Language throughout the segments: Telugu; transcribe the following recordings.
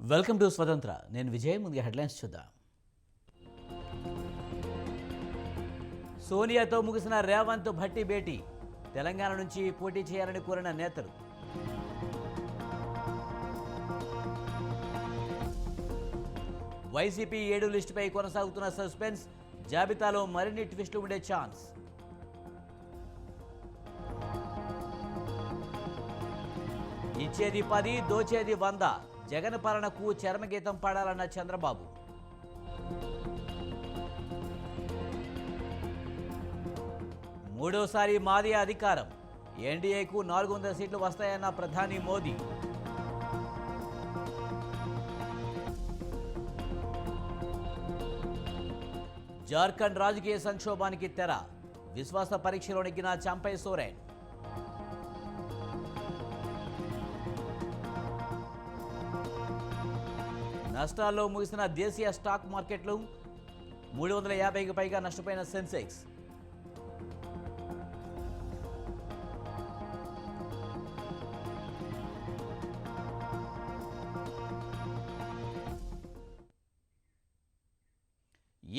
వెల్కమ్ టు స్వతంత్ర. నేను విజయ్. ముందుగా హెడ్లైన్స్ చూద్దాం. సోనియాతో ముగిసిన రేవంత్ భట్టి భేటీ. తెలంగాణ నుంచి పోటీ చేయాలని కోరిన నేతలు. వైసీపీ 7 లిస్టుపై కొనసాగుతున్న సస్పెన్స్. జాబితాలో మరిన్ని ట్విస్టులు ఉండే ఛాన్స్. ఇచ్చేది 10, దోచేది 100. జగన్ పాలనకు చరమగీతం పాడాలన్న చంద్రబాబు. మూడోసారి మాదే అధికారం. ఎన్డీఏకు 400 సీట్లు వస్తాయన్న ప్రధాని మోదీ. జార్ఖండ్ రాజకీయ సంక్షోభానికి తెర. విశ్వాస పరీక్షలో నెగ్గిన చంపై సోరెన్. నష్టాల్లో ముగిసిన దేశీయ స్టాక్ మార్కెట్లు. 350కి పైగా నష్టపోయిన సెన్సెక్స్.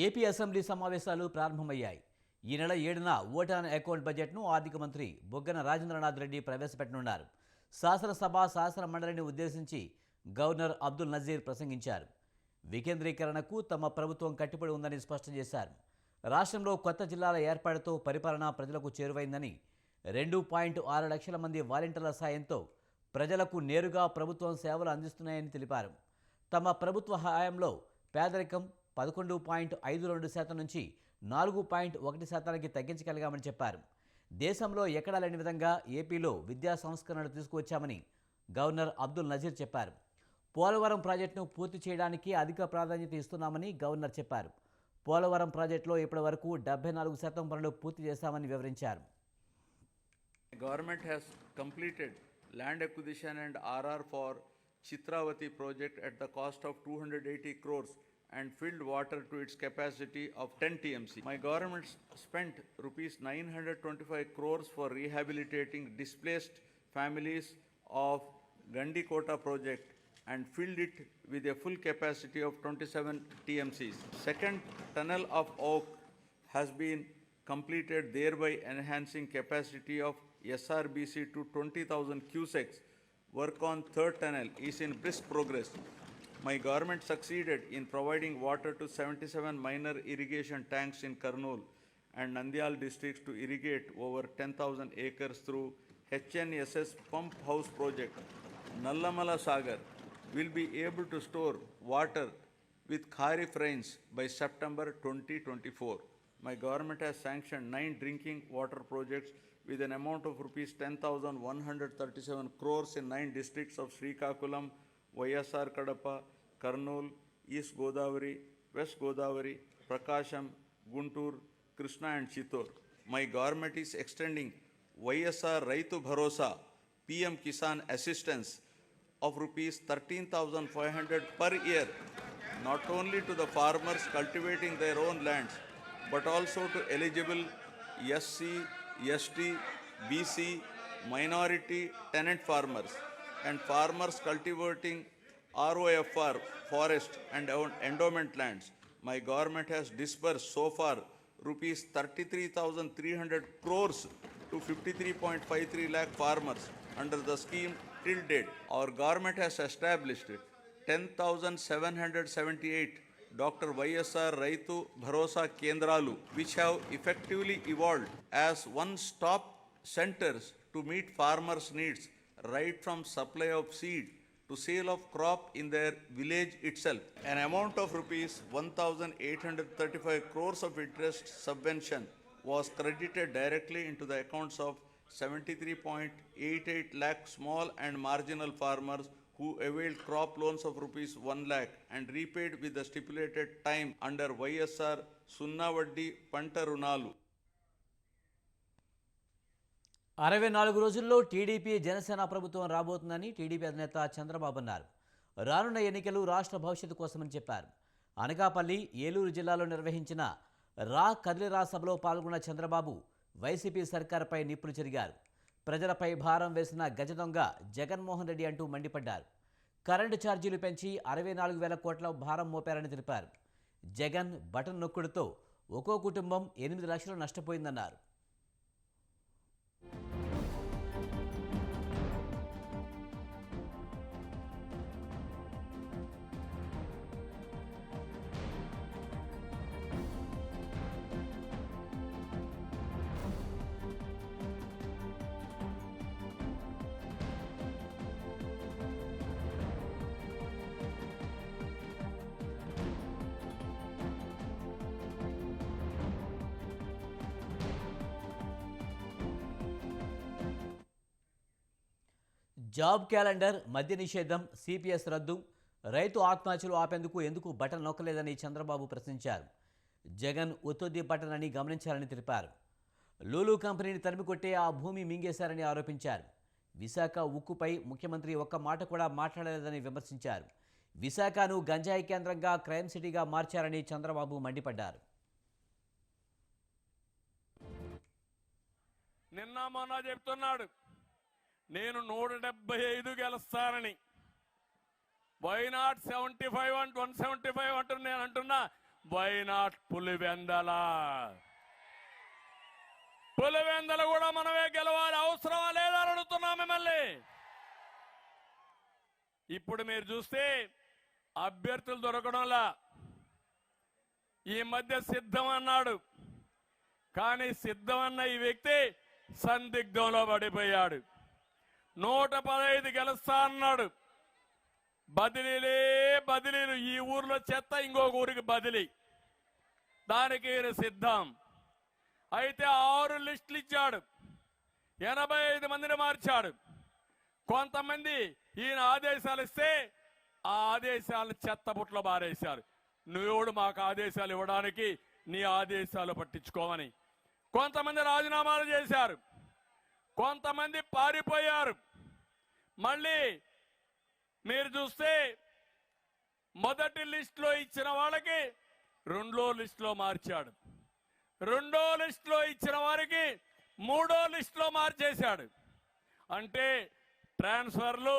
ఏపీ అసెంబ్లీ సమావేశాలు ప్రారంభమయ్యాయి. ఈ నెల 7న ఓట్ ఆన్ అకౌంట్ బడ్జెట్ను ఆర్థిక మంత్రి బుగ్గన రాజేంద్రనాథ్ రెడ్డి ప్రవేశపెట్టనున్నారు. శాసనసభ శాసన మండలిని ఉద్దేశించి గవర్నర్ అబ్దుల్ నజీర్ ప్రసంగించారు. వికేంద్రీకరణకు తమ ప్రభుత్వం కట్టుబడి ఉందని స్పష్టం చేశారు. రాష్ట్రంలో కొత్త జిల్లాల ఏర్పాటుతో పరిపాలన ప్రజలకు చేరువైందని, 2.6 లక్షల మంది వాలంటీర్ల సాయంతో ప్రజలకు నేరుగా ప్రభుత్వం సేవలు అందిస్తున్నాయని తెలిపారు. తమ ప్రభుత్వ హయాంలో పేదరికం 11.52% నుంచి 4.1%కి తగ్గించగలిగామని చెప్పారు. దేశంలో ఎక్కడా లేని విధంగా ఏపీలో విద్యా సంస్కరణలు తీసుకువచ్చామని గవర్నర్ అబ్దుల్ నజీర్ చెప్పారు. పోలవరం ప్రాజెక్టును పూర్తి చేయడానికి అధిక ప్రాధాన్యత ఇస్తున్నామని గవర్నర్ చెప్పారు. పోలవరం ప్రాజెక్టులో ఇప్పటి వరకు 74% పనులు పూర్తి చేశామని వివరించారు. Government has completed land acquisition and RR for Chitravati project at the cost of 280 crores and filled water to its capacity of 10 TMC. My government spent rupees 925 crores for rehabilitating displaced families of Gandikota project and filled it with a full capacity of 27 TMCs. Second tunnel of Oak has been completed, thereby enhancing capacity of SRBC to 20,000 cusecs. Work on third tunnel is in brisk progress. My government succeeded in providing water to 77 minor irrigation tanks in Kurnool and Nandyal districts to irrigate over 10,000 acres through HNSS pump house project. Nallamala Sagar will be able to store water with Kharif rains by September 2024. My government has sanctioned 9 drinking water projects with an amount of rupees 10,137 crores in 9 districts of Srikakulam, YSR Kadapa, Kurnool, East Godavari, West Godavari, Prakasham, Guntur, Krishna and Chittor. My government is extending YSR Raitu Bharosa PM Kisan assistance of rupees 13,500 per year, not only to the farmers cultivating their own lands, but also to eligible SC, ST, BC, minority tenant farmers and farmers cultivating ROFR, forest and endowment lands. My government has disbursed so far rupees 33,300 crores to 53.53 lakh farmers under the scheme till date. Our government has established 10,778 Dr. YSR Raitu Bharosa Kendralu, which have effectively evolved as one-stop centers to meet farmers' needs, right from supply of seed to sale of crop in their village itself. An amount of rupees 1,835 crores of interest subvention was credited directly into the accounts of 73.88 lakh small and marginal farmers who availed crop loans of rupees 1 lakh and repaid with the stipulated time under YSR Sunnavaddi Panta Runalu. 64 రోజుల్లో టీడీపీ జనసేన ప్రభుత్వం రాబోతుందని టీడీపీ అధినేత చంద్రబాబు అన్నారు. రానున్న ఎన్నికలు రాష్ట్ర భవిష్యత్తు కోసమని చెప్పారు. అనకాపల్లి, ఏలూరు జిల్లాలో నిర్వహించిన కదిలిరా సభలో పాల్గొన్న చంద్రబాబు వైసీపీ సర్కారుపై నిప్పులు చెరిగారు. ప్రజలపై భారం వేసిన గజదొంగ జగన్మోహన్ రెడ్డి అంటూ మండిపడ్డారు. కరెంటు ఛార్జీలు పెంచి 64,000 కోట్ల భారం మోపారని తెలిపారు. జగన్ బటన్ నొక్కుడుతో ఒక్కో కుటుంబం 8 లక్షలు నష్టపోయిందన్నారు. జాబ్ క్యాలెండర్, మద్య నిషేధం, సిపిఎస్ రద్దు, రైతు ఆత్మహత్యలు ఆపేందుకు ఎందుకు బటన్ నొక్కలేదని చంద్రబాబు ప్రశ్నించారు. జగన్ ఉత్తొద్ది బటన్ అని గమనించాలని తెలిపారు. లూలు కంపెనీని తరిమికొట్టే ఆ భూమి మింగేశారని ఆరోపించారు. విశాఖ ఉక్కుపై ముఖ్యమంత్రి ఒక్క మాట కూడా మాట్లాడలేదని విమర్శించారు. విశాఖను గంజాయి కేంద్రంగా క్రైమ్ సిటీగా మార్చారని చంద్రబాబు మండిపడ్డారు. నిన్న మొన్న చెప్తున్నాడు నేను 175 గెలుస్తానని. వై నాట్ 75 అండ్ 175 అంటున్నా. నేను అంటున్నా వై నాట్ పులివెందల. పులివెందల కూడా మనమే గెలవాలి, అవసరమా లేదా అని అడుగుతున్నా మిమ్మల్ని. ఇప్పుడు మీరు చూస్తే అభ్యర్థులు దొరకడంలా. ఈ మధ్య సిద్ధం అన్నాడు, కానీ సిద్ధం అన్న ఈ వ్యక్తి సందిగ్ధంలో పడిపోయాడు. 115 గెలుస్తా అన్నాడు. బదిలీలే బదిలీలు. ఈ ఊర్లో చెత్త ఇంకొక ఊరికి బదిలీ, దానికి ఈయన సిద్ధం. అయితే 6 లిస్టులు ఇచ్చాడు, 85 మందిని మార్చాడు. కొంతమంది ఈయన ఆదేశాలు ఇస్తే ఆ ఆదేశాలు చెత్తబుట్లో బారేశారు. నువ్వెవడు మాకు ఆదేశాలు ఇవ్వడానికి, నీ ఆదేశాలు పట్టించుకోమని. కొంతమంది రాజీనామాలు చేశారు, కొంతమంది పారిపోయారు. మళ్ళీ మీరు చూస్తే మొదటి లిస్టులో ఇచ్చిన వాళ్ళకి 2వ లిస్టులో మార్చాడు. 2వ లిస్టులో ఇచ్చిన వారికి 3వ లిస్టులో మార్చేశాడు. అంటే ట్రాన్స్ఫర్లు,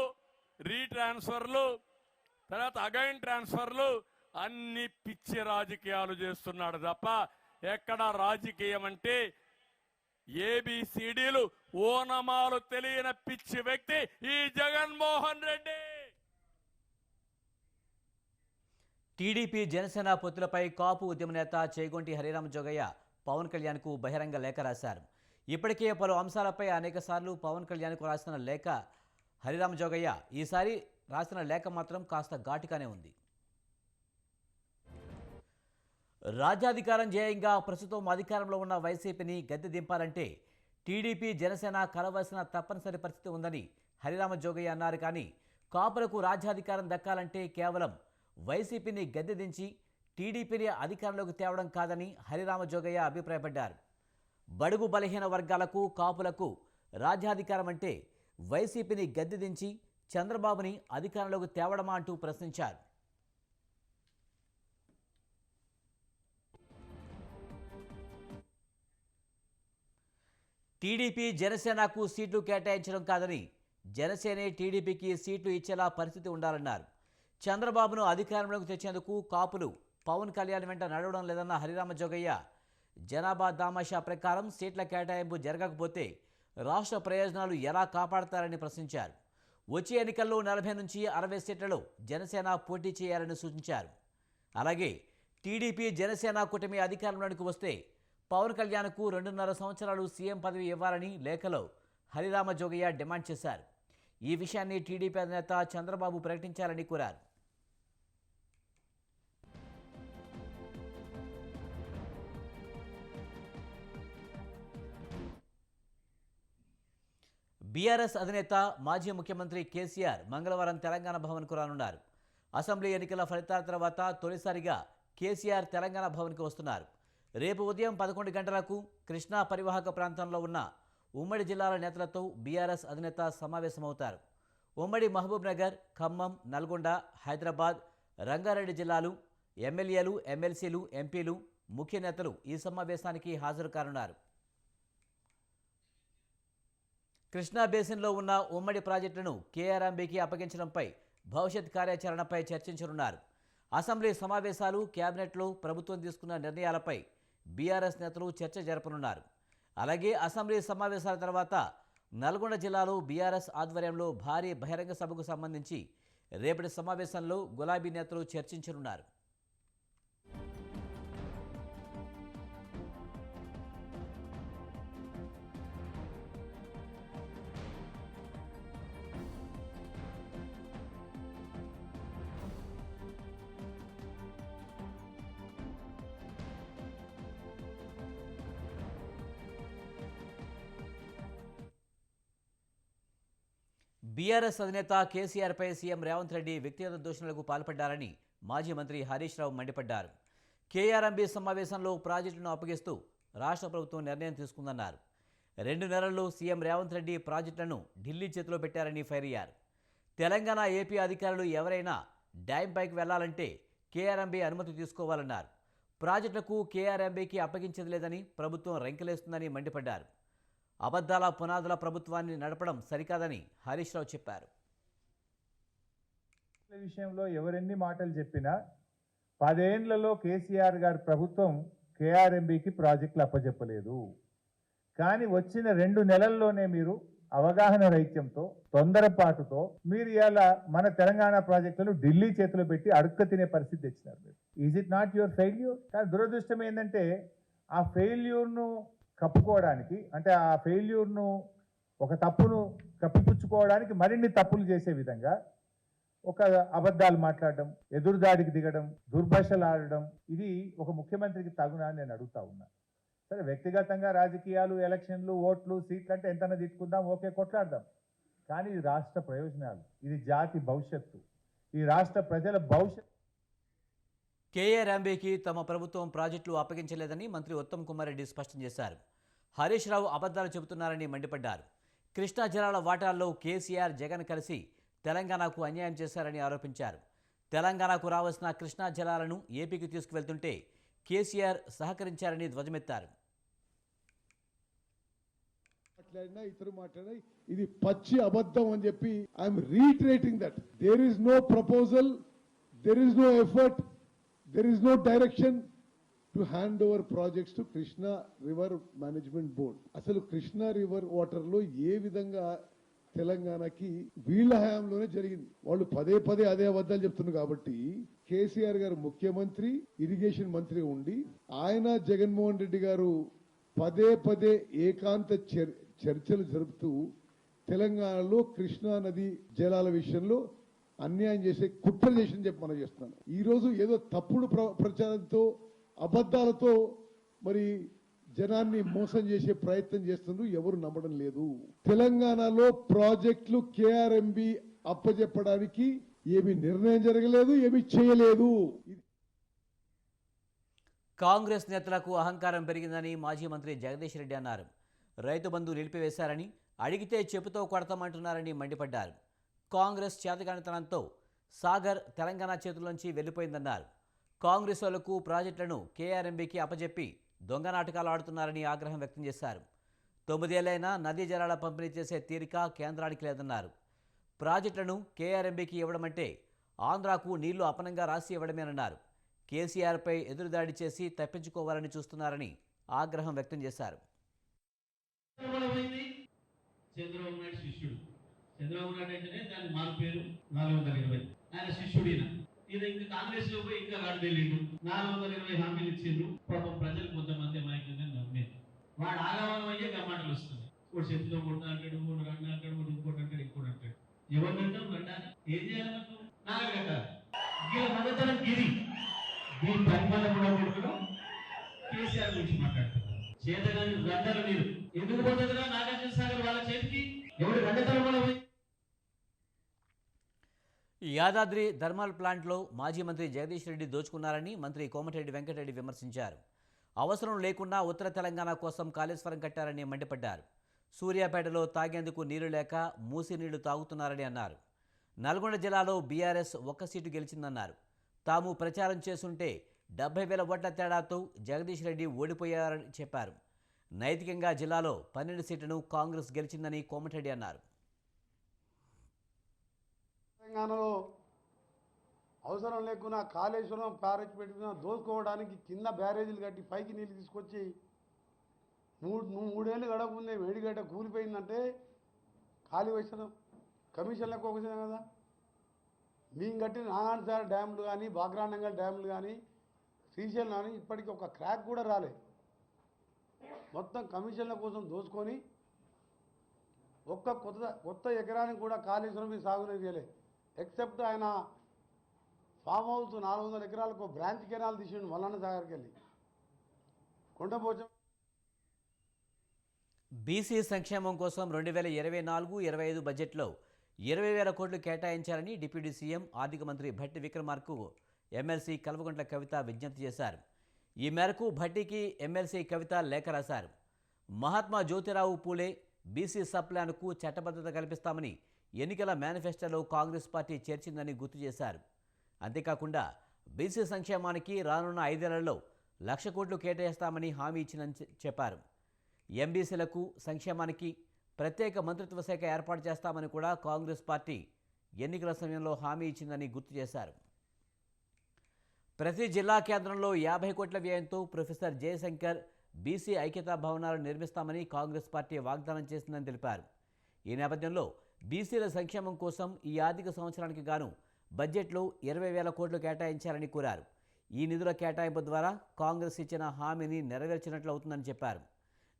రీట్రాన్స్ఫర్లు, తర్వాత అగైన్ ట్రాన్స్ఫర్లు, అన్ని పిచ్చి రాజకీయాలు చేస్తున్నాడు తప్ప ఎక్కడ రాజకీయం అంటే ఏబిసిడీలు ఓనమాలు తెలియని పిచ్చి వ్యక్తి ఈ జగన్మోహన్ రెడ్డి. టీడీపీ జనసేన పొత్తులపై కాపు ఉద్యమ నేత చేగొంటి హరిరామ జోగయ్య పవన్ కళ్యాణ్కు బహిరంగ లేఖ రాశారు. ఇప్పటికే పలు అంశాలపై అనేకసార్లు పవన్ కళ్యాణ్కు రాసిన లేఖ హరిరామ జోగయ్య ఈసారి రాసిన లేఖ మాత్రం కాస్త ఘాటుగానే ఉంది. రాజ్యాధికారం ధ్యేయంగా ప్రస్తుతం అధికారంలో ఉన్న వైసీపీని గద్దె దింపాలంటే టీడీపీ జనసేన కలవలసిన తప్పనిసరి పరిస్థితి ఉందని హరిరామ జోగయ్య అన్నారు. కానీ కాపులకు రాజ్యాధికారం దక్కాలంటే కేవలం వైసీపీని గద్దె దించి టీడీపీని అధికారంలోకి తేవడం కాదని హరిరామ జోగయ్య అభిప్రాయపడ్డారు. బడుగు బలహీన వర్గాలకు, కాపులకు రాజ్యాధికారం అంటే వైసీపీని గద్దె దించి చంద్రబాబుని అధికారంలోకి తేవడమా అంటూ ప్రశ్నించారు. టీడీపీ జనసేనకు సీట్లు కేటాయించడం కాదని, జనసేనే టీడీపీకి సీట్లు ఇచ్చేలా పరిస్థితి ఉండాలన్నారు. చంద్రబాబును అధికారంలోకి తెచ్చేందుకు కాపులు పవన్ కళ్యాణ్ వెంట నడవడం లేదన్న హరిరామ జోగయ్య, జనాభా దామాషా ప్రకారం సీట్ల కేటాయింపు జరగకపోతే రాష్ట్ర ప్రయోజనాలు ఎలా కాపాడతారని ప్రశ్నించారు. వచ్చే ఎన్నికల్లో 40 నుంచి 60 సీట్లలో జనసేన పోటీ చేయాలని సూచించారు. అలాగే టీడీపీ జనసేన కూటమి అధికారంలోకి వస్తే పవన్ కళ్యాణ్కు 2.5 సంవత్సరాలు సీఎం పదవి ఇవ్వాలని లేఖలో హరిరామ జోగయ్య డిమాండ్ చేశారు. ఈ విషయాన్ని టీడీపీ అధినేత చంద్రబాబు ప్రకటించాలని కోరారు. బీఆర్ఎస్ అధినేత మాజీ ముఖ్యమంత్రి కేసీఆర్ మంగళవారం తెలంగాణ భవన్కు రానున్నారు. అసెంబ్లీ ఎన్నికల ఫలితాల తర్వాత తొలిసారిగా కేసీఆర్ తెలంగాణ భవన్కు వస్తున్నారు. రేపు ఉదయం 11 గంటలకు కృష్ణా పరివాహక ప్రాంతంలో ఉన్న ఉమ్మడి జిల్లాల నేతలతో బీఆర్ఎస్ అధినేత సమావేశమవుతారు. ఉమ్మడి మహబూబ్ నగర్, ఖమ్మం, నల్గొండ, హైదరాబాద్, రంగారెడ్డి జిల్లాలు ఎమ్మెల్యేలు, ఎమ్మెల్సీలు, ఎంపీలు, ముఖ్య నేతలు ఈ సమావేశానికి హాజరు కానున్నారు. కృష్ణా బేసిన్లో ఉన్న ఉమ్మడి ప్రాజెక్టులను కేఆర్ఎంబీకి అప్పగించడంపై భవిష్యత్ కార్యాచరణపై చర్చించనున్నారు. అసెంబ్లీ సమావేశాలు, కేబినెట్లో ప్రభుత్వం తీసుకున్న నిర్ణయాలపై బీఆర్ఎస్ నేతలు చర్చ జరపనున్నారు. అలాగే అసెంబ్లీ సమావేశాల తర్వాత నల్గొండ జిల్లాలో బీఆర్ఎస్ ఆధ్వర్యంలో భారీ బహిరంగ సభకు సంబంధించి రేపటి సమావేశంలో గులాబీ నేతలు చర్చించనున్నారు. బీఆర్ఎస్ అధినేత కేసీఆర్పై సీఎం రేవంత్ రెడ్డి వ్యక్తిగత దూషణలకు పాల్పడ్డారని మాజీ మంత్రి హరీష్ రావు మండిపడ్డారు. కేఆర్ఎంబీ సమావేశంలో ప్రాజెక్టును అప్పగిస్తూ రాష్ట్ర ప్రభుత్వం నిర్ణయం తీసుకుందన్నారు. 2 నెలల్లో సీఎం రేవంత్ రెడ్డి ప్రాజెక్టులను ఢిల్లీ చేతిలో పెట్టారని ఫైర్ అయ్యారు. తెలంగాణ, ఏపీ అధికారులు ఎవరైనా డ్యామ్ పైకి వెళ్లాలంటే కేఆర్ఎంబీ అనుమతి తీసుకోవాలన్నారు. ప్రాజెక్టులకు కేఆర్ఎంబీకి అప్పగించేది లేదని ప్రభుత్వం రెంకలేస్తుందని మండిపడ్డారు. అబద్ధాల పునాదుల ప్రభుత్వాన్ని నడపడం సరికాదని హరీష్ రావు చెప్పారు. విషయంలో ఎవరెన్ని మాటలు చెప్పినా 10 ఏళ్లలో కేసీఆర్ గారి ప్రభుత్వం కేఆర్ఎంబీకి ప్రాజెక్టులు అప్పచెప్పలేదు. కానీ వచ్చిన 2 నెలల్లోనే మీరు అవగాహన రహిత్యంతో, తొందరపాటుతో మీరు ఇలా మన తెలంగాణ ప్రాజెక్టులను ఢిల్లీ చేతిలో పెట్టి అడుక్క తినే పరిస్థితి తెచ్చినారు. మీరు is it not your failure? కానీ దురదృష్టం ఏంటంటే ఆ ఫెయిల్యూర్ను కప్పుకోవడానికి, అంటే ఆ ఫెయిల్యూర్ను, ఒక తప్పును కప్పిపుచ్చుకోవడానికి మరిన్ని తప్పులు చేసే విధంగా ఒక అబద్ధాలు మాట్లాడడం, ఎదురుదాడికి దిగడం, దుర్భాషలు ఆడడం, ఇది ఒక ముఖ్యమంత్రికి తగునా అని నేను అడుగుతా ఉన్నా. సరే, వ్యక్తిగతంగా రాజకీయాలు, ఎలక్షన్లు, ఓట్లు, సీట్లు అంటే ఎంతైనా తిట్టుకుందాం, ఓకే, కొట్లాడదాం. కానీ ఇది రాష్ట్ర ప్రయోజనాలు, ఇది జాతి భవిష్యత్తు, ఈ రాష్ట్ర ప్రజల భవిష్యత్తు. కేఆర్ఎంబీకి తమ ప్రభుత్వం ప్రాజెక్టులు అప్పగించలేదని మంత్రి ఉత్తమ్ కుమార్ రెడ్డి స్పష్టం చేశారు. హరీష్ రావు అబద్ధాలు చెబుతున్నారని మండిపడ్డారు. కృష్ణా జలాల వాటాల్లో కేసీఆర్, జగన్ కలిసి తెలంగాణకు అన్యాయం చేశారని ఆరోపించారు. తెలంగాణకు రావాల్సిన కృష్ణా జలాలను ఏపీకి తీసుకువెళ్తుంటే కేసీఆర్ సహకరించారని ధ్వజమెత్తారు. ఇతరు మాట్లాడినా ఇది పచ్చి అబద్ధం అని చెప్పి I'm reiterating that there is no proposal, there is no effort, there is no direction to hand over projects to Krishna River Management Board. అసలు కృష్ణా రివర్ వాటర్ లో ఏ విధంగా తెలంగాణకి వీళ్ళ హయాంలోనే జరిగింది. వాళ్ళు పదే పదే అదే అబద్ధాలు చెప్తున్నారు. కాబట్టి కేసీఆర్ గారు ముఖ్యమంత్రి, ఇరిగేషన్ మంత్రిగా ఉండి ఆయన, జగన్మోహన్ రెడ్డి గారు పదే పదే ఏకాంత చర్చలు జరుపుతూ తెలంగాణలో కృష్ణా నది జలాల విషయంలో అన్యాయం చేసే కుట్ర చేసిందని చెప్పి మనం చేస్తున్నాను. ఈ రోజు ఏదో తప్పుడు ప్రచారంతో, అబద్ధాలతో మరి జనాన్ని మోసం చేసే ప్రయత్నం చేస్తున్నారు. ఎవరు నమ్మడం లేదు. తెలంగాణలో ప్రాజెక్టులు కేఆర్ఎంబీ అప్పచెప్పడానికి ఏమీ నిర్ణయం జరగలేదు, ఏమీ చేయలేదు. కాంగ్రెస్ నేతలకు అహంకారం పెరిగిందని మాజీ మంత్రి జగదీష్ రెడ్డి అన్నారు. రైతు బంధు నిలిపివేశారని, అడిగితే చెప్పుతో కొడతామంటున్నారని మండిపడ్డారు. కాంగ్రెస్ చేతగానితనంతో సాగర్ తెలంగాణ చేతుల్లోంచి వెళ్లిపోయిందన్నారు. కాంగ్రెస్ వాళ్లకు ప్రాజెక్టులను కేఆర్ఎంబీకి అప్పచెప్పి దొంగ నాటకాలు ఆడుతున్నారని ఆగ్రహం వ్యక్తం చేశారు. 9 ఏళ్లైనా నదీ జలాల పంపిణీ చేసే తీరిక కేంద్రానికి లేదన్నారు. ప్రాజెక్టులను కేఆర్ఎంబీకి ఇవ్వడమంటే ఆంధ్రాకు నీళ్లు అపనంగా రాసి ఇవ్వడమేనన్నారు. కేసీఆర్పై ఎదురుదాడి చేసి తప్పించుకోవాలని చూస్తున్నారని ఆగ్రహం వ్యక్తం చేశారు. చంద్రబాబు నాయుడు అంటేనే దాని మారు పేరు 420. ఆయన శిష్యుడిన ఇది ఇంకా కాంగ్రెస్ లో పోయి ఇంకా వాడు తెలియదు 420 హామీలు ఇచ్చిండ్రు. పాపం ప్రజలు కొంతమంది అమాయకంగా నమ్మేది. వాడు ఆగమనం అయ్యే గమ్మాటలు వస్తుంది. ఒకటి చేతితో కొట్ట అంటాడు, ఒకటి రెండు అంటాడు, ఒకటి ఇంకోటి అంటాడు, ఇంకోటి అంటాడు. ఎవరినంటాం గంటాలి, ఏం చేయాలి? నాలుగు కట్టాలి. వీళ్ళ మద్దతనం గిరి దీని పరిమాణం కూడా కొడుకున్నాం. కేసీఆర్ గురించి మాట్లాడుతున్నారు. చేతగాని గంటలు మీరు ఎందుకు పోతుందిరా నాగార్జున సాగర్ వాళ్ళ చేతికి? ఎవరు గంటతనం వల్ల యాదాద్రి థర్మల్ ప్లాంట్లో మాజీ మంత్రి జగదీష్ రెడ్డి దోచుకున్నారని మంత్రి కోమటిరెడ్డి వెంకటరెడ్డి విమర్శించారు. అవసరం లేకుండా ఉత్తర తెలంగాణ కోసం కాళేశ్వరం కట్టారని మండిపడ్డారు. సూర్యాపేటలో తాగేందుకు నీళ్లు లేక మూసి నీళ్లు తాగుతున్నారని అన్నారు. నల్గొండ జిల్లాలో బీఆర్ఎస్ 1 సీటు గెలిచిందన్నారు. తాము ప్రచారం చేస్తుంటే 70,000 ఓట్ల తేడాతో జగదీష్ రెడ్డి ఓడిపోయారని చెప్పారు. నైతికంగా జిల్లాలో 12 సీట్లను కాంగ్రెస్ గెలిచిందని కోమటిరెడ్డి అన్నారు. తెలంగాణలో అవసరం లేకున్నా కాళేశ్వరం బ్యారేజ్ పెట్టుకున్న దోసుకోవడానికి కింద బ్యారేజీలు కట్టి పైకి నీళ్ళు తీసుకొచ్చి మూడేళ్ళు గడవకుందే వేడిగడ్డ కూలిపోయిందంటే ఖాళీ వేసిన కమిషన్లకు ఒక కదా. మేము కట్టిన నాగాన్సార్ డ్యాములు కానీ బాగ్రానంగల్ డ్యాములు కానీ శ్రీశైలం కానీ ఇప్పటికీ ఒక క్రాక్ కూడా రాలే. మొత్తం కమిషన్ల కోసం దోసుకొని ఒక్క కొత్త ఎకరానికి కూడా కాళేశ్వరం మీద సాగునీరు చేయలే. ఎక్సెప్ట్ ఆయన ఫామ్ హౌస్ 400 ఎకరాలకు బ్రాంచ్ కెనాల్ తీసిండు మల్లన్న సాగర్కి వెళ్ళి కొండపోచం. బీసీ సంక్షేమం కోసం 2024-25 బడ్జెట్లో 20,000 కోట్లు కేటాయించాలని డిప్యూటీ సీఎం ఆర్థిక మంత్రి భట్టి విక్రమార్కకు ఎమ్మెల్సీ కల్వకుంట్ల కవిత విజ్ఞప్తి చేశారు. ఈ మేరకు భట్టికి ఎమ్మెల్సీ కవిత లేఖ రాశారు. మహాత్మా జ్యోతిరావు పూలే బీసీ సబ్ ప్లాన్కు చట్టబద్ధత కల్పిస్తామని ఎన్నికల మేనిఫెస్టోలో కాంగ్రెస్ పార్టీ చేర్చిందని గుర్తు చేశారు. అంతేకాకుండా బీసీ సంక్షేమానికి రానున్న 5 ఏళ్లలో 1,00,000 కోట్లు కేటాయిస్తామని హామీ ఇచ్చిందని చెప్పారు. ఎంబీసీలకు సంక్షేమానికి ప్రత్యేక మంత్రిత్వ శాఖ ఏర్పాటు చేస్తామని కూడా కాంగ్రెస్ పార్టీ ఎన్నికల సమయంలో హామీ ఇచ్చిందని గుర్తు చేశారు. ప్రతి జిల్లా కేంద్రంలో 50 కోట్ల వ్యయంతో ప్రొఫెసర్ జయశంకర్ బీసీ ఐక్యతా భవనాలు నిర్మిస్తామని కాంగ్రెస్ పార్టీ వాగ్దానం చేసిందని తెలిపారు. ఈ నేపథ్యంలో బీసీల సంక్షేమం కోసం ఈ ఆర్థిక సంవత్సరానికి గాను బడ్జెట్లో 20,000 కోట్లు కేటాయించాలని కోరారు. ఈ నిధుల కేటాయింపు ద్వారా కాంగ్రెస్ ఇచ్చిన హామీని నెరవేర్చినట్లు అవుతుందని చెప్పారు.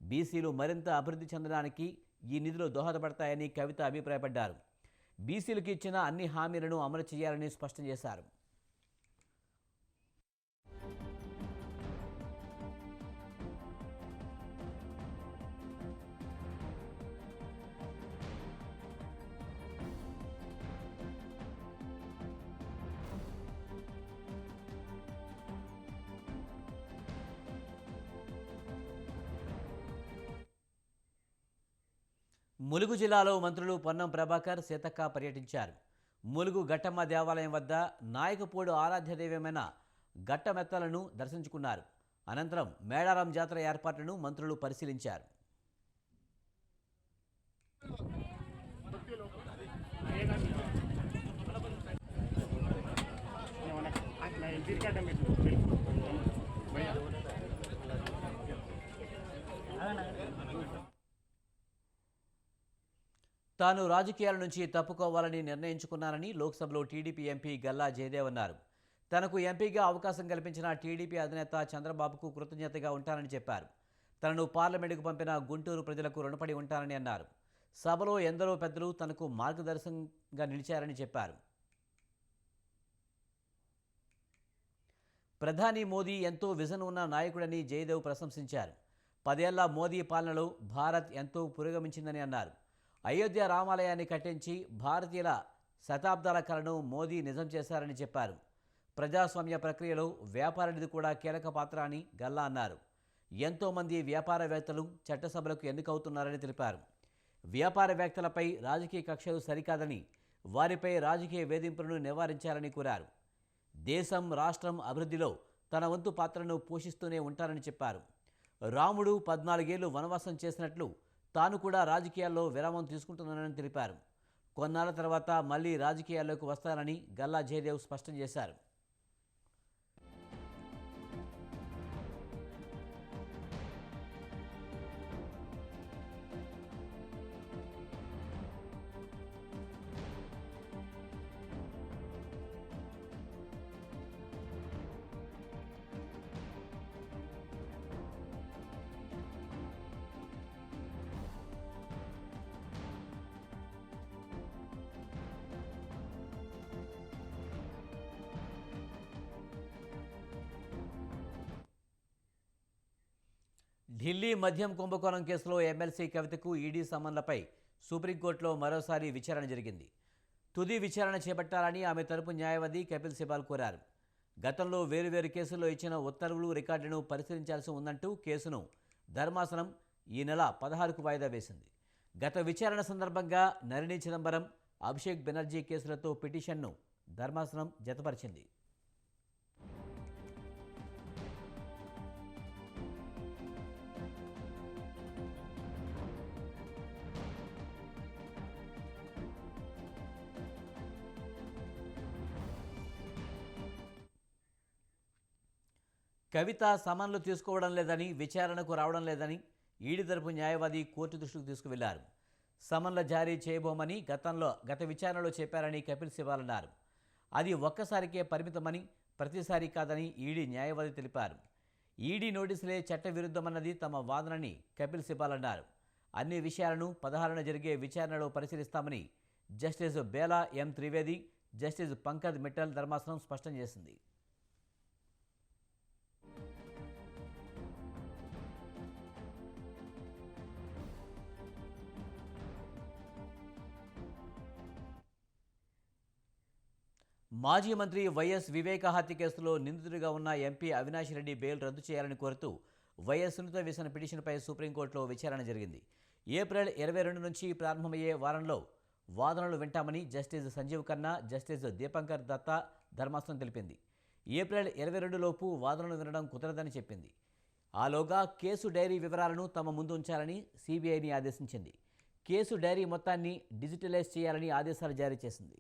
బీసీలు మరింత అభివృద్ధి చెందడానికి ఈ నిధులు దోహదపడతాయని కవిత అభిప్రాయపడ్డారు. బీసీలకు ఇచ్చిన అన్ని హామీలను అమలు చేయాలని స్పష్టం చేశారు. ములుగు జిల్లాలో మంత్రులు పొన్నం ప్రభాకర్, సీతక్క పర్యటించారు. ములుగు ఘట్టమ్మ దేవాలయం వద్ద నాయకపోడు ఆరాధ్య దైవమైన ఘట్టమెత్తలను దర్శించుకున్నారు. అనంతరం మేడారం జాతర ఏర్పాట్లను మంత్రులు పరిశీలించారు. తాను రాజకీయాల నుంచి తప్పుకోవాలని నిర్ణయించుకున్నానని లోక్సభలో టీడీపీ ఎంపీ గల్లా జయదేవ్ అన్నారు. తనకు ఎంపీగా అవకాశం కల్పించిన టీడీపీ అధినేత చంద్రబాబుకు కృతజ్ఞతగా ఉంటానని చెప్పారు. తనను పార్లమెంటుకు పంపిన గుంటూరు ప్రజలకు రుణపడి ఉంటానని అన్నారు. సభలో ఎందరో పెద్దలు తనకు మార్గదర్శకంగా నిలిచారని చెప్పారు. ప్రధాని మోదీ ఎంతో విజన్ ఉన్న నాయకుడని జయదేవ్ ప్రశంసించారు. 10 ఏళ్ల మోదీ పాలనలో భారత్ ఎంతో పురోగమించిందని అన్నారు. అయోధ్య రామాలయాన్ని కట్టించి భారతీయుల శతాబ్దాల కలను మోదీ నిజం చేశారని చెప్పారు. ప్రజాస్వామ్య ప్రక్రియలో వ్యాపార నిధి కూడా కీలక పాత్ర అని గల్లా అన్నారు. ఎంతోమంది వ్యాపారవేత్తలు చట్టసభలకు ఎన్నికవుతున్నారని తెలిపారు. వ్యాపారవేత్తలపై రాజకీయ కక్షలు సరికాదని, వారిపై రాజకీయ వేధింపులను నివారించాలని కోరారు. దేశం, రాష్ట్రం అభివృద్ధిలో తన వంతు పాత్రను పోషిస్తూనే ఉంటారని చెప్పారు. రాముడు 14 ఏళ్లు వనవాసం చేసినట్లు తాను కూడా రాజకీయాల్లో విరామం తీసుకుంటున్నానని తెలిపారు. కొన్నాళ్ల తర్వాత మళ్లీ రాజకీయాల్లోకి వస్తానని గల్లా జయదేవ్ స్పష్టం చేశారు. ఢిల్లీ మద్యం కుంభకోణం కేసులో ఎమ్మెల్సీ కవితకు ఈడీ సమన్లపై సుప్రీంకోర్టులో మరోసారి విచారణ జరిగింది. తుది విచారణ చేపట్టాలని ఆమె తరపు న్యాయవాది కపిల్ సిబాల్ కోరారు. గతంలో వేరువేరు కేసుల్లో ఇచ్చిన ఉత్తర్వులు, రికార్డులను పరిశీలించాల్సి ఉందంటూ కేసును ధర్మాసనం ఈ నెల 16కు వాయిదా వేసింది. గత విచారణ సందర్భంగా నళిని చిదంబరం, అభిషేక్ బెనర్జీ కేసులతో పిటిషన్ను ధర్మాసనం జతపరిచింది. కవిత సమన్లు తీసుకోవడం లేదని, విచారణకు రావడం లేదని ఈడీ తరపు న్యాయవాది కోర్టు దృష్టికి తీసుకువెళ్లారు. సమన్ల జారీ చేయబోమని గత విచారణలో చెప్పారని కపిల్ సిబాల్ అన్నారు. అది ఒక్కసారికే పరిమితమని, ప్రతిసారి కాదని ఈడీ న్యాయవాది తెలిపారు. ఈడీ నోటీసులే చట్టవిరుద్ధమన్నది తమ వాదనని కపిల్ సిబాల్ అన్నారు. అన్ని విషయాలను 16న జరిగే విచారణలో పరిశీలిస్తామని జస్టిస్ బేలా ఎం త్రివేది, జస్టిస్ పంకజ్ మిట్టల్ ధర్మాసనం స్పష్టం చేసింది. మాజీ మంత్రి వైఎస్ వివేక హత్య కేసులో నిందితుడిగా ఉన్న ఎంపీ అవినాష్ రెడ్డి బెయిల్ రద్దు చేయాలని కోరుతూ వైఎస్ సునీత వేసిన పిటిషన్పై సుప్రీంకోర్టులో విచారణ జరిగింది. ఏప్రిల్ 22 నుంచి ప్రారంభమయ్యే వారంలో వాదనలు వింటామని జస్టిస్ సంజీవ్ ఖన్నా, జస్టిస్ దీపంకర్ దత్తా ధర్మాసనం తెలిపింది. ఏప్రిల్ 22 లోపు వాదనలు వినడం కుదరదని చెప్పింది. ఆలోగా కేసు డైరీ వివరాలను తమ ముందు ఉంచాలని సిబిఐని ఆదేశించింది. కేసు డైరీ మొత్తాన్ని డిజిటలైజ్ చేయాలని ఆదేశాలు జారీ చేసింది.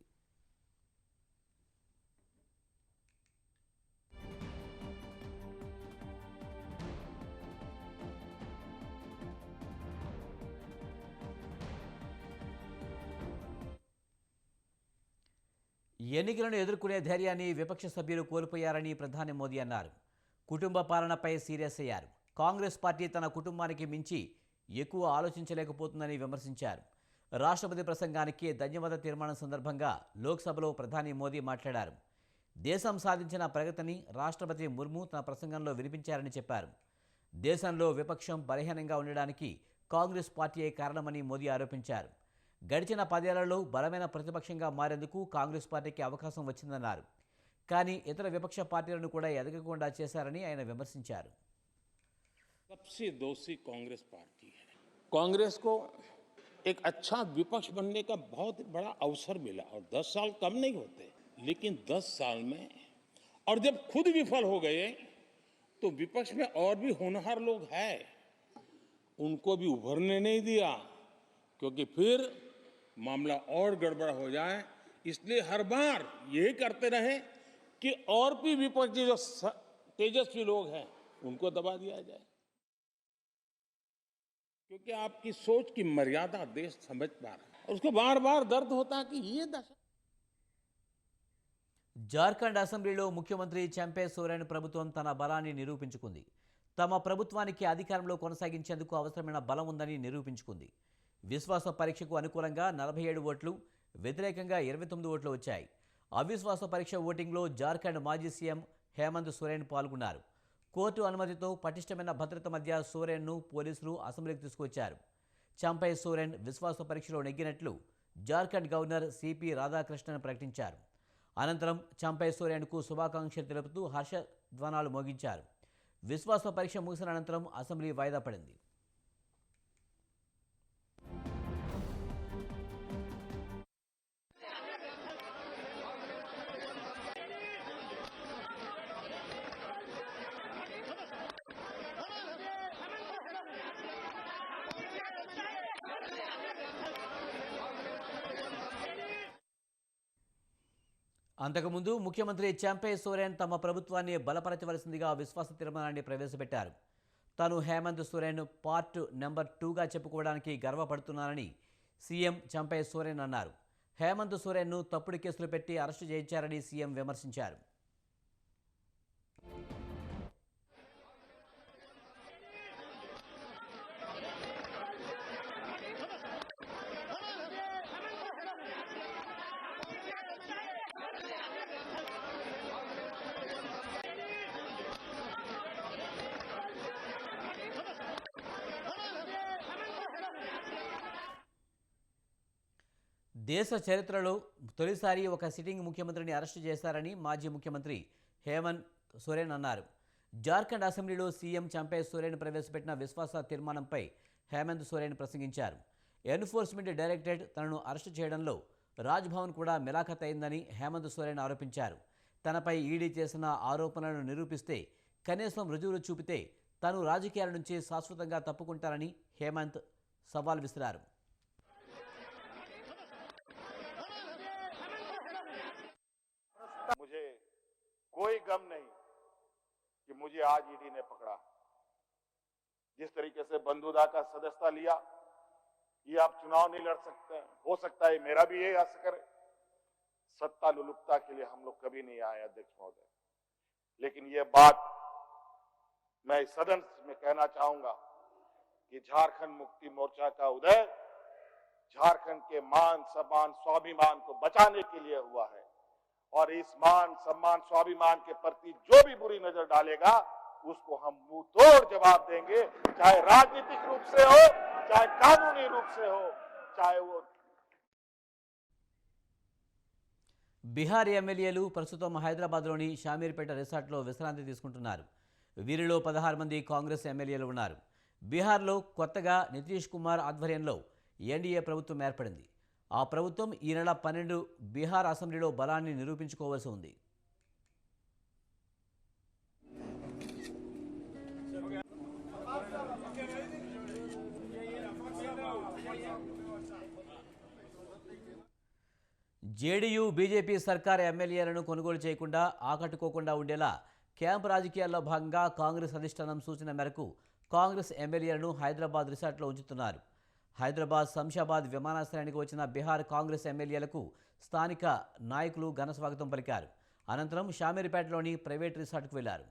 ఎన్నికలను ఎదుర్కొనే ధైర్యాన్ని విపక్ష సభ్యులు కోల్పోయారని ప్రధాని మోదీ అన్నారు. కుటుంబ పాలనపై సీరియస్ అయ్యారు. కాంగ్రెస్ పార్టీ తన కుటుంబానికి మించి ఎక్కువ ఆలోచించలేకపోతుందని విమర్శించారు. రాష్ట్రపతి ప్రసంగానికి ధన్యవాద తీర్మానం సందర్భంగా లోక్సభలో ప్రధాని మోదీ మాట్లాడారు. దేశం సాధించిన ప్రగతిని రాష్ట్రపతి ముర్ము తన ప్రసంగంలో వినిపించారని చెప్పారు. దేశంలో విపక్షం బలహీనంగా ఉండడానికి కాంగ్రెస్ పార్టీయే కారణమని మోదీ ఆరోపించారు. గడిచిన 10 ఏళ్లలో బలమైన ప్రతిపక్షంగా మారేందుకు కాంగ్రెస్ పార్టీకి అవకాశం వచ్చిందన్నారు. కానీ ఇతర విపక్ష పార్టీలను కూడా ఎదగకుండా చేశారని ఆయన విమర్శించారు. सबसे दोषी कांग्रेस पार्टी है। कांग्रेस को एक अच्छा विपक्ष बनने का बहुत बड़ा अवसर मिला और 10 साल कम नहीं होते, लेकिन 10 साल में और जब खुद विफल हो गए तो विपक्ष में और भी होनहार लोग हैं, उनको भी उभरने नहीं दिया, क्योंकि फिर मामला और गड़बड़ हो जाए। इसलिए हर बार ये करते रहे कि और भी विपक्षी जो तेजस्वी लोग हैं उनको दबा दिया जाए, क्योंकि आपकी सोच की मर्यादा देश समझ पा रहा है। उसको बार बार दर्द होता है कि ये दशा। జార్ఖండ్ అసెంబ్లీలో ముఖ్యమంత్రి చంపే సోరెన్ ప్రభుత్వం తన బలాన్ని నిరూపించుకుంది. తమ ప్రభుత్వానికి అధికారంలో కొనసాగించేందుకు అవసరమైన బలం ఉందని నిరూపించుకుంది. విశ్వాస పరీక్షకు అనుకూలంగా 47 ఓట్లు, వ్యతిరేకంగా 29 ఓట్లు వచ్చాయి. అవిశ్వాస పరీక్ష ఓటింగ్లో జార్ఖండ్ మాజీ సీఎం హేమంత్ సోరెన్ పాల్గొన్నారు. కోర్టు అనుమతితో పటిష్టమైన భద్రత మధ్య సోరెన్ను పోలీసులు అసెంబ్లీకి తీసుకొచ్చారు. చంపై సోరెన్ విశ్వాస పరీక్షలో నెగ్గినట్లు జార్ఖండ్ గవర్నర్ సిపి రాధాకృష్ణన్ ప్రకటించారు. అనంతరం చంపై సోరెన్కు శుభాకాంక్షలు తెలుపుతూ హర్షధ్వానాలు మోగించారు. విశ్వాస పరీక్ష ముగిసిన అనంతరం అసెంబ్లీ వాయిదా పడింది. అంతకుముందు ముఖ్యమంత్రి చంపై సోరెన్ తమ ప్రభుత్వాన్ని బలపరచవలసిందిగా విశ్వాస తీర్మానాన్ని ప్రవేశపెట్టారు. తాను హేమంత్ సోరెన్ పార్ట్ నెంబర్ 2గా చెప్పుకోవడానికి గర్వపడుతున్నానని సీఎం చంపై సోరెన్ అన్నారు. హేమంత్ సోరెన్ను తప్పుడు కేసులు పెట్టి అరెస్టు చేయించారని సీఎం విమర్శించారు. దేశ చరిత్రలో తొలిసారి ఒక సిట్టింగ్ ముఖ్యమంత్రిని అరెస్టు చేశారని మాజీ ముఖ్యమంత్రి హేమంత్ సోరెన్ అన్నారు. జార్ఖండ్ అసెంబ్లీలో సీఎం చంపై సోరెన్ ప్రవేశపెట్టిన విశ్వాస తీర్మానంపై హేమంత్ సోరెన్ ప్రసంగించారు. ఎన్ఫోర్స్మెంట్ డైరెక్టరేట్ తనను అరెస్టు చేయడంలో రాజ్భవన్ కూడా మిలాఖత్ అయిందని హేమంత్ సోరెన్ ఆరోపించారు. తనపై ఈడీ చేసిన ఆరోపణలను నిరూపిస్తే, కనీసం రుజువులు చూపితే తాను రాజకీయాల నుంచి శాశ్వతంగా తప్పుకుంటారని హేమంత్ సవాల్ విసిరారు. मुझे कोई गम नहीं कि मुझे आज ईडी ने पकड़ा। जिस तरीके से बंधुदा का सदस्यता लिया, ये आप चुनाव नहीं लड़ सकते हैं। हो सकता है मेरा भी यही असर है। सत्ता लुलुपता के लिए हम लोग कभी नहीं आए अध्यक्ष महोदय, लेकिन ये बात मैं इस सदन में कहना चाहूंगा कि झारखंड मुक्ति मोर्चा का उदय झारखंड के मान सम्मान स्वाभिमान को बचाने के लिए हुआ है, और इस मान सम्मान स्वाभिमान के प्रति जो भी बुरी नजर डालेगा उसको हम मुंह तोड़ जवाब देंगे, चाहे राजनीतिक रूप से हो, चाहे कानूनी रूप से हो, चाहे वो బీహార్ ఎమ్మెల్యేలు ప్రస్తుతం హైదరాబాద్లోని షామీర్పేట రిసార్ట్లో విశ్రాంతి తీసుకుంటున్నారు. వీరిలో 16 మంది కాంగ్రెస్ ఎమ్మెల్యేలు ఉన్నారు. బీహార్లో కొత్తగా నితీష్ కుమార్ ఆధ్వర్యంలో ఎన్డీఏ ప్రభుత్వం ఏర్పడింది. ఆ ప్రభుత్వం ఈ నెల 12 బీహార్ అసెంబ్లీలో బలాన్ని నిరూపించుకోవాల్సి ఉంది. జేడీయూ బీజేపీ సర్కార్ ఎమ్మెల్యేలను కొనుగోలు చేయకుండా ఆకట్టుకోకుండా ఉండేలా క్యాంప్ రాజకీయాల్లో భాగంగా కాంగ్రెస్ అధిష్టానం సూచన మేరకు కాంగ్రెస్ ఎమ్మెల్యేలను హైదరాబాద్ రిసార్ట్లో ఉంచుతున్నారు. హైదరాబాద్ శంషాబాద్ విమానాశ్రయానికి వచ్చిన బీహార్ కాంగ్రెస్ ఎమ్మెల్యేలకు స్థానిక నాయకులు ఘన స్వాగతం పలికారు. అనంతరం షామీర్పేటలోని ప్రైవేట్ రిసార్ట్కు వెళ్లారు.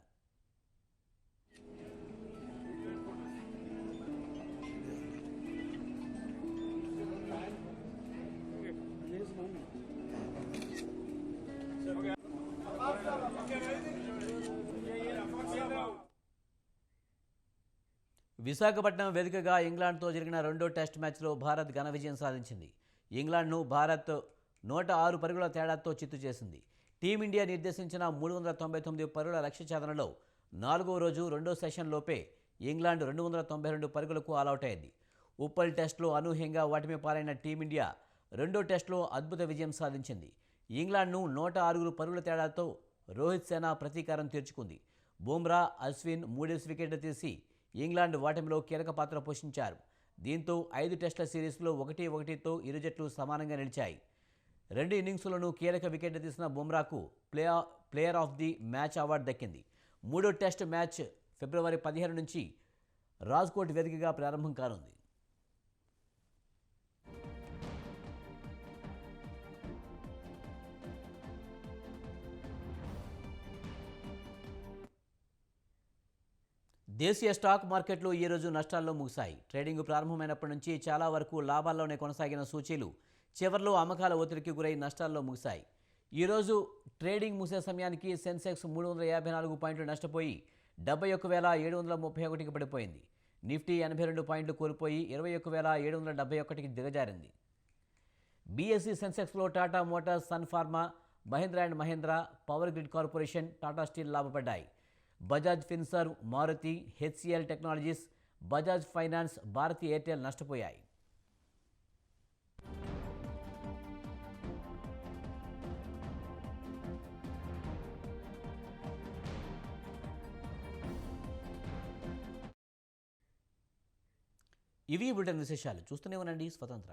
విశాఖపట్నం వేదికగా ఇంగ్లాండ్తో జరిగిన రెండో టెస్ట్ మ్యాచ్లో భారత్ ఘన విజయం సాధించింది. ఇంగ్లాండ్ను భారత్ 106 పరుగుల తేడాతో చిత్తు చేసింది. టీమిండియా నిర్దేశించిన 399 పరుగుల లక్ష్య ఛేదనలో 4వ రోజు రెండో సెషన్లోపే ఇంగ్లాండ్ 292 పరుగులకు ఆలౌట్ అయింది. ఉప్పల్ టెస్టులో అనూహ్యంగా ఓటమి పాలైన టీమిండియా రెండో టెస్టులో అద్భుత విజయం సాధించింది. ఇంగ్లాండ్ను 106 పరుగుల తేడాతో రోహిత్ సేన ప్రతీకారం తీర్చుకుంది. బుమ్రా, అశ్విన్ 3 వికెట్లు తీసి ఇంగ్లాండ్ ఓటమిలో కీలక పాత్ర పోషించారు. దీంతో 5 టెస్టుల సిరీస్లో 1-1తో ఇరు జట్లు సమానంగా నిలిచాయి. 2 ఇన్నింగ్స్లోనూ కీలక వికెట్లు తీసిన బుమ్రాకు player of the match award దక్కింది. మూడో టెస్ట్ మ్యాచ్ ఫిబ్రవరి 15 నుంచి రాజ్కోట్ వేదికగా ప్రారంభం కానుంది. దేశీయ స్టాక్ మార్కెట్లు ఈ రోజు నష్టాల్లో ముగిశాయి. ట్రేడింగ్ ప్రారంభమైనప్పటి నుంచి చాలా వరకు లాభాల్లోనే కొనసాగిన సూచీలు చివర్లో అమ్మకాల ఒత్తిడికి గురై నష్టాల్లో ముగిశాయి. ఈరోజు ట్రేడింగ్ ముగిసే సమయానికి సెన్సెక్స్ 354 పాయింట్లు నష్టపోయి 71,731కి పడిపోయింది. నిఫ్టీ 82 పాయింట్లు కోల్పోయి 21,771కి దిగజారింది. బీఎస్సీ సెన్సెక్స్లో Tata Motors, Sun Pharma, Mahindra and Mahindra, Power Grid Corporation, Tata Steel లాభపడ్డాయి. Bajaj Finserv, Maruti, HCL Technologies, Bajaj Finance, Bharti Airtel నష్టపోయాయి. ఇవి బులెటిన్ విశేషాలు. చూస్తూనే ఉండండి స్వతంత్ర.